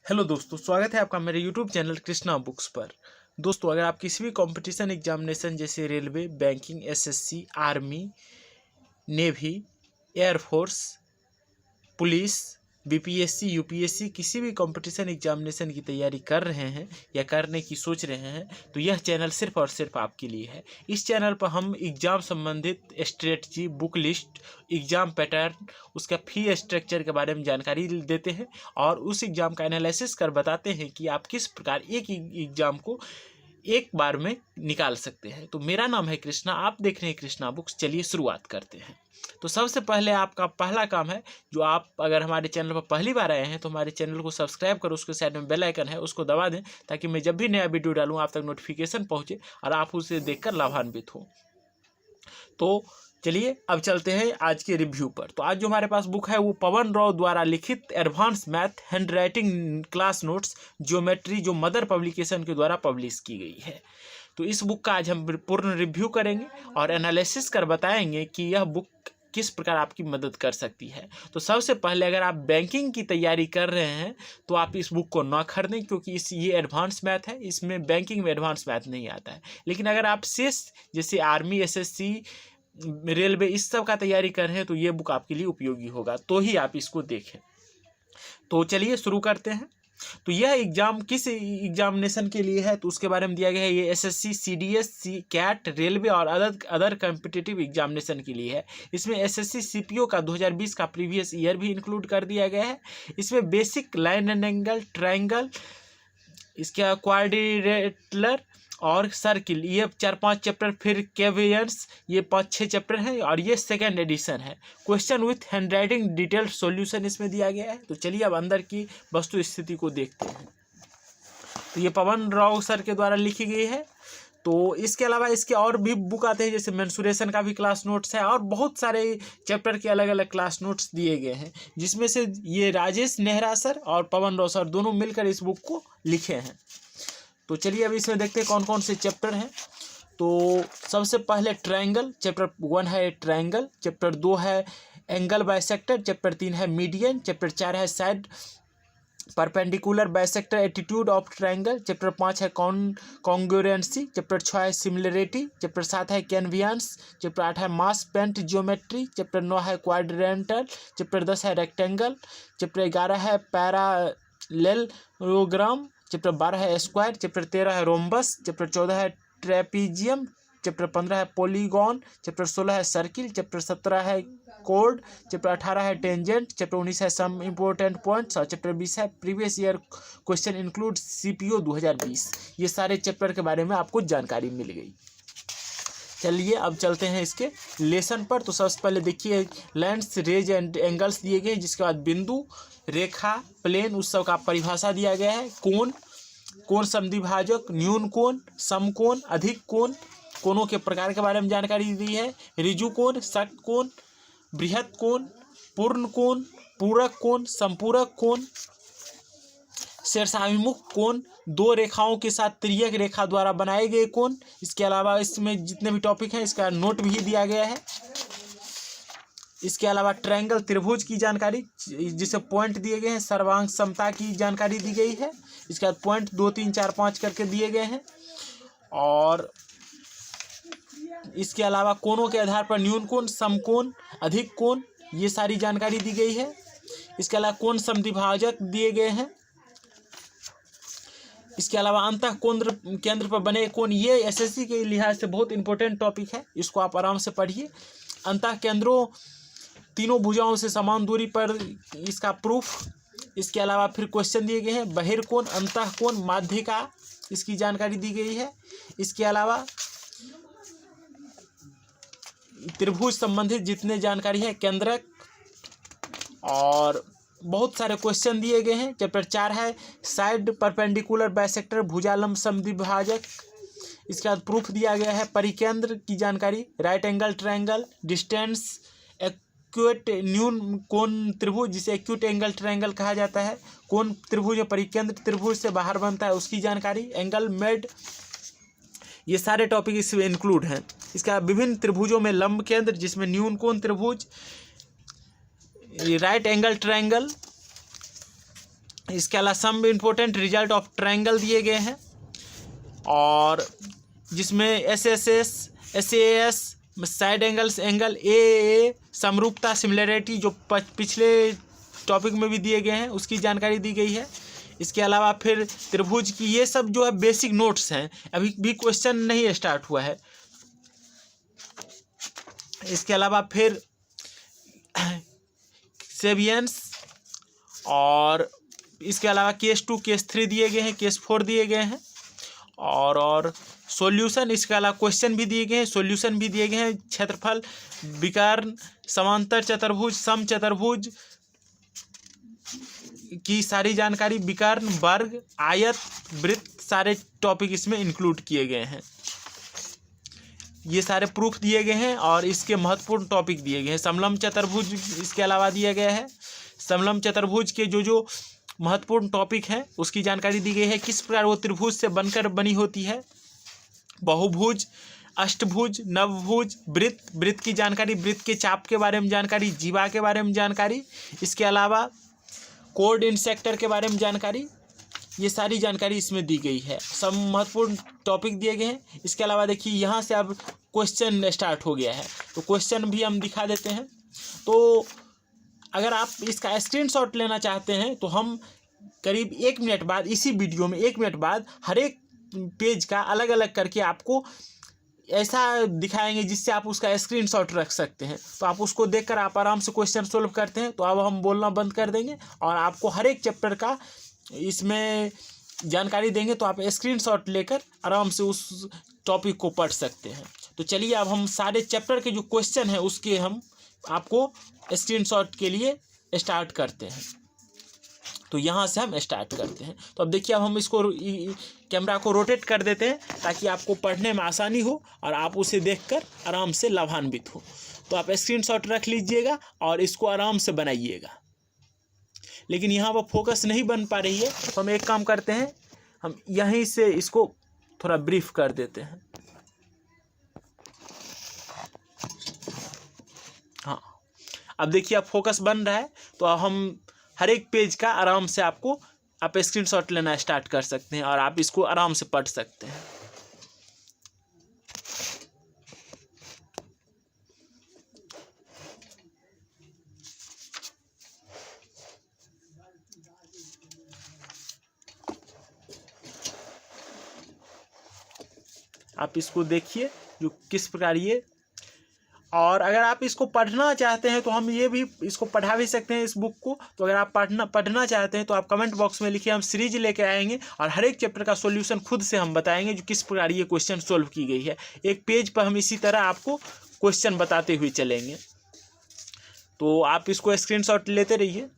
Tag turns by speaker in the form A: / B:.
A: Hello दोस्तों, स्वागत है आपका मेरे यूट्यूब चैनल कृष्णा बुक्स पर। दोस्तों, अगर आप किसी भी कंपटीशन एग्जामिनेशन जैसे railway, banking, SSC, army, navy, air force, police, BPSC, UPSC किसी भी कंपटीशन एग्जामिनेशन की तैयारी कर रहे हैं या करने की सोच रहे हैं तो यह चैनल सिर्फ और सिर्फ आपके लिए है। इस चैनल पर हम एग्जाम संबंधित strategy, book list, exam pattern, उसका फी स्ट्रक्चर के बारे में जानकारी देते हैं और उस एग्ज़ाम का एनालिसिस कर बताते हैं कि आप किस प्रकार एक एग्ज़ाम को एक बार में निकाल सकते हैं। तो मेरा नाम है कृष्णा, आप देख रहे हैं कृष्णा बुक्स। चलिए शुरुआत करते हैं। तो सबसे पहले आपका पहला काम है, जो आप अगर हमारे चैनल पर पहली बार आए हैं तो हमारे चैनल को सब्सक्राइब करो, उसके साइड में बेल आइकन है उसको दबा दें ताकि मैं जब भी नया वीडियो डालूँ आप तक नोटिफिकेशन पहुँचे और आप उसे देखकर लाभान्वित हो। तो चलिए अब चलते हैं आज के रिव्यू पर। तो आज जो हमारे पास बुक है वो पवन राव द्वारा लिखित advance math hand writing class notes geometry, जो मदर पब्लिकेशन के द्वारा पब्लिश की गई है। तो इस बुक का आज हम पूर्ण रिव्यू करेंगे और एनालिसिस कर बताएंगे कि यह बुक किस प्रकार आपकी मदद कर सकती है। तो सबसे पहले अगर आप बैंकिंग की तैयारी कर रहे हैं तो आप इस बुक को ना खरीदें, क्योंकि ये एडवांस मैथ है, इसमें बैंकिंग में एडवांस मैथ नहीं आता है। लेकिन अगर आप शेष जैसे आर्मी, एसएससी, रेलवे इस सब का तैयारी कर रहे हैं तो ये बुक आपके लिए उपयोगी होगा, तो ही आप इसको देखें। तो चलिए शुरू करते हैं। तो यह एग्जाम किस एग्जामिनेशन के लिए है तो उसके बारे में दिया गया है। ये एसएससी, सीडीएस, कैट, रेलवे और अदर कॉम्पिटिटिव एग्जामिनेशन के लिए है। इसमें एसएससी सीपीओ का 2020 का प्रीवियस ईयर भी इंक्लूड कर दिया गया है। इसमें basic, line and angle, triangle, इसका क्वाड्रिलेटरल और सर्किल, ये 4-5 चैप्टर, फिर केवियंस, ये 5-6 चैप्टर हैं और ये सेकेंड एडिशन है। Question with handwriting detailed solution इसमें दिया गया है। तो चलिए अब अंदर की वस्तु स्थिति को देखते हैं। तो ये पवन राव सर के द्वारा लिखी गई है। तो इसके अलावा इसके और भी बुक आते हैं, जैसे मेंसुरेशन का भी क्लास नोट्स है और बहुत सारे चैप्टर के अलग अलग क्लास नोट्स दिए गए हैं, जिसमें से ये राजेश नेहरा सर और पवन राव सर दोनों मिलकर इस बुक को लिखे हैं। तो चलिए अब इसमें देखते हैं कौन कौन से चैप्टर हैं। तो सबसे पहले ट्रायंगल, चैप्टर 1 है ट्रायंगल, चैप्टर 2 है एंगल बाइसेक्टर, चैप्टर 3 है मीडियन, चैप्टर 4 है side perpendicular bisector attitude of triangle, chapter 5 है कॉन्ग्रुएंसी, चैप्टर 6 है सिमिलरिटी, चैप्टर 7 है कैनवियंस, चैप्टर 8 है मास पेंट ज्योमेट्री, चैप्टर 9 है क्वाड्रेंटल, चैप्टर 10 है रेक्टेंगल, चैप्टर 11 है पैरालेलोग्राम, चैप्टर 12 है स्क्वायर, चैप्टर 13 है रोम्बस, चैप्टर 14 है ट्रेपीजियम, चैप्टर 15 है पॉलीगॉन, चैप्टर 16 है सर्किल, चैप्टर 17 है कोड, चैप्टर 18 है टेंजेंट, चैप्टर 19 है सम इंपॉर्टेंट पॉइंट्स और चैप्टर 20 है previous year question include CPO 2020। ये सारे चैप्टर के बारे में आपको जानकारी मिल गई। चलिए अब चलते हैं इसके लेसन पर। तो सबसे पहले देखिए लाइन्स, रेज एंड एंगल्स दिए गए हैं, जिसके बाद बिंदु, रेखा, प्लेन, उस सब का परिभाषा दिया गया है। कोण, कोण समद्विभाजक, न्यून कोण, समकोण, अधिक कोण, कोणों के प्रकार के बारे में जानकारी दी है। ऋजु कोण, षटकोण, बृहत कोण, पूर्ण कोण, पूरक कोण, संपूरक कोण, शीर्षाभिमुख कोण, दो रेखाओं के साथ तिर्यक रेखा द्वारा बनाए गए कोण। इसके अलावा इसमें जितने भी टॉपिक हैं इसका नोट भी दिया गया है। इसके अलावा ट्रायंगल, त्रिभुज की जानकारी, जिसे पॉइंट दिए गए हैं, सर्वांग समता की जानकारी दी गई है। इसके बाद पॉइंट 2, 3, 4, 5 करके दिए गए हैं। और इसके अलावा कोणों के आधार पर न्यून कोण, समकोण, अधिक कोण, ये सारी जानकारी दी गई है। इसके अलावा कोण समद्विभाजक दिए गए हैं। इसके अलावा अंतः केंद्र पर बने कोण, ये एसएससी के लिहाज से बहुत इंपॉर्टेंट टॉपिक है, इसको आप आराम से पढ़िए। अंतः केंद्रों तीनों भुजाओं से समान दूरी पर, इसका प्रूफ। इसके अलावा फिर क्वेश्चन दिए गए हैं। बहिर्कोण, अंतःकोण, माध्यिका, इसकी जानकारी दी गई है। इसके अलावा त्रिभुज संबंधित जितने जानकारी है, केंद्रक, और बहुत सारे क्वेश्चन दिए गए हैं। चैप्टर 4 है साइड परपेंडिकुलर बाइसेक्टर, भुजालंब समद्विभाजक। इसके बाद प्रूफ दिया गया है। परिकेंद्र की जानकारी, right angle triangle, distance, acute न्यून कोण त्रिभुज, जिसे एक्यूट एंगल ट्रायंगल कहा जाता है, कोण त्रिभुज में परिकेंद्र त्रिभुज से बाहर बनता है, उसकी जानकारी, एंगल मेड, ये सारे टॉपिक इसमें इंक्लूड हैं। इसका विभिन्न त्रिभुजों में लंब केंद्र, जिसमें न्यून कोण त्रिभुज, राइट एंगल ट्रायंगल, इसके अलावा some important result of triangle दिए गए हैं, और जिसमें SSS, SAS, side angles, angle A, समरूपता, सिमिलरिटी जो पिछले टॉपिक में भी दिए गए हैं उसकी जानकारी दी गई है। इसके अलावा फिर त्रिभुज की, ये सब जो है बेसिक नोट्स हैं, अभी भी क्वेश्चन नहीं स्टार्ट हुआ है। इसके अलावा फिर सेवियंस, और इसके अलावा केस 2, केस 3 दिए गए हैं, केस 4 दिए गए हैं, और सॉल्यूशन, इसके अलावा क्वेश्चन भी दिए गए हैं, सॉल्यूशन भी दिए गए हैं। क्षेत्रफल, विकर्ण, समांतर चतुर्भुज, सम चतुर्भुज की सारी जानकारी, विकर्ण, वर्ग, आयत, वृत्त, सारे टॉपिक इसमें इंक्लूड किए गए हैं। ये सारे प्रूफ दिए गए हैं और इसके महत्वपूर्ण टॉपिक दिए गए हैं। समलंब चतुर्भुज इसके अलावा दिया गया है। समलंब चतुर्भुज के जो महत्वपूर्ण टॉपिक हैं उसकी जानकारी दी गई है। किस प्रकार वो त्रिभुज से बनकर बनी होती है, बहुभुज, अष्टभुज, नवभुज, वृत्त की जानकारी, वृत्त के चाप के बारे में जानकारी, जीवा के बारे में जानकारी, इसके अलावा कोड इन सेक्टर के बारे में जानकारी, ये सारी जानकारी इसमें दी गई है। सब महत्वपूर्ण टॉपिक दिए गए हैं। इसके अलावा देखिए यहाँ से अब क्वेश्चन स्टार्ट हो गया है, तो क्वेश्चन भी हम दिखा देते हैं। तो अगर आप इसका स्क्रीनशॉट लेना चाहते हैं तो हम करीब 1 मिनट बाद, इसी वीडियो में 1 मिनट बाद हर एक पेज का अलग अलग करके आपको ऐसा दिखाएंगे जिससे आप उसका स्क्रीनशॉट रख सकते हैं। तो आप उसको देखकर आप आराम से क्वेश्चन सोल्व करते हैं। तो अब हम बोलना बंद कर देंगे और आपको हर एक चैप्टर का इसमें जानकारी देंगे, तो आप स्क्रीनशॉट लेकर आराम से उस टॉपिक को पढ़ सकते हैं। तो चलिए अब हम सारे चैप्टर के जो क्वेश्चन हैं उसके हम आपको स्क्रीनशॉट के लिए स्टार्ट करते हैं। तो यहाँ से हम स्टार्ट करते हैं। तो अब देखिए, अब हम इसको कैमरा को रोटेट कर देते हैं ताकि आपको पढ़ने में आसानी हो और आप उसे देखकर आराम से लाभान्वित हो। तो आप स्क्रीनशॉट रख लीजिएगा और इसको आराम से बनाइएगा। लेकिन यहाँ पर फोकस नहीं बन पा रही है, तो हम एक काम करते हैं, हम यहीं से इसको थोड़ा ब्रीफ कर देते हैं। हाँ, अब देखिए अब फोकस बन रहा है। तो अब हम हर एक पेज का आराम से आप स्क्रीनशॉट लेना स्टार्ट कर सकते हैं और आप इसको आराम से पढ़ सकते हैं। आप इसको देखिए जो किस प्रकार ये, और अगर आप इसको पढ़ना चाहते हैं तो हम ये भी इसको पढ़ा भी सकते हैं इस बुक को। तो अगर आप पढ़ना चाहते हैं तो आप कमेंट बॉक्स में लिखिए, हम सीरीज लेके आएंगे और हर एक चैप्टर का सॉल्यूशन खुद से हम बताएंगे जो किस प्रकार ये क्वेश्चन सोल्व की गई है। एक पेज पर हम इसी तरह आपको क्वेश्चन बताते हुए चलेंगे। तो आप इसको स्क्रीनशॉट लेते रहिए।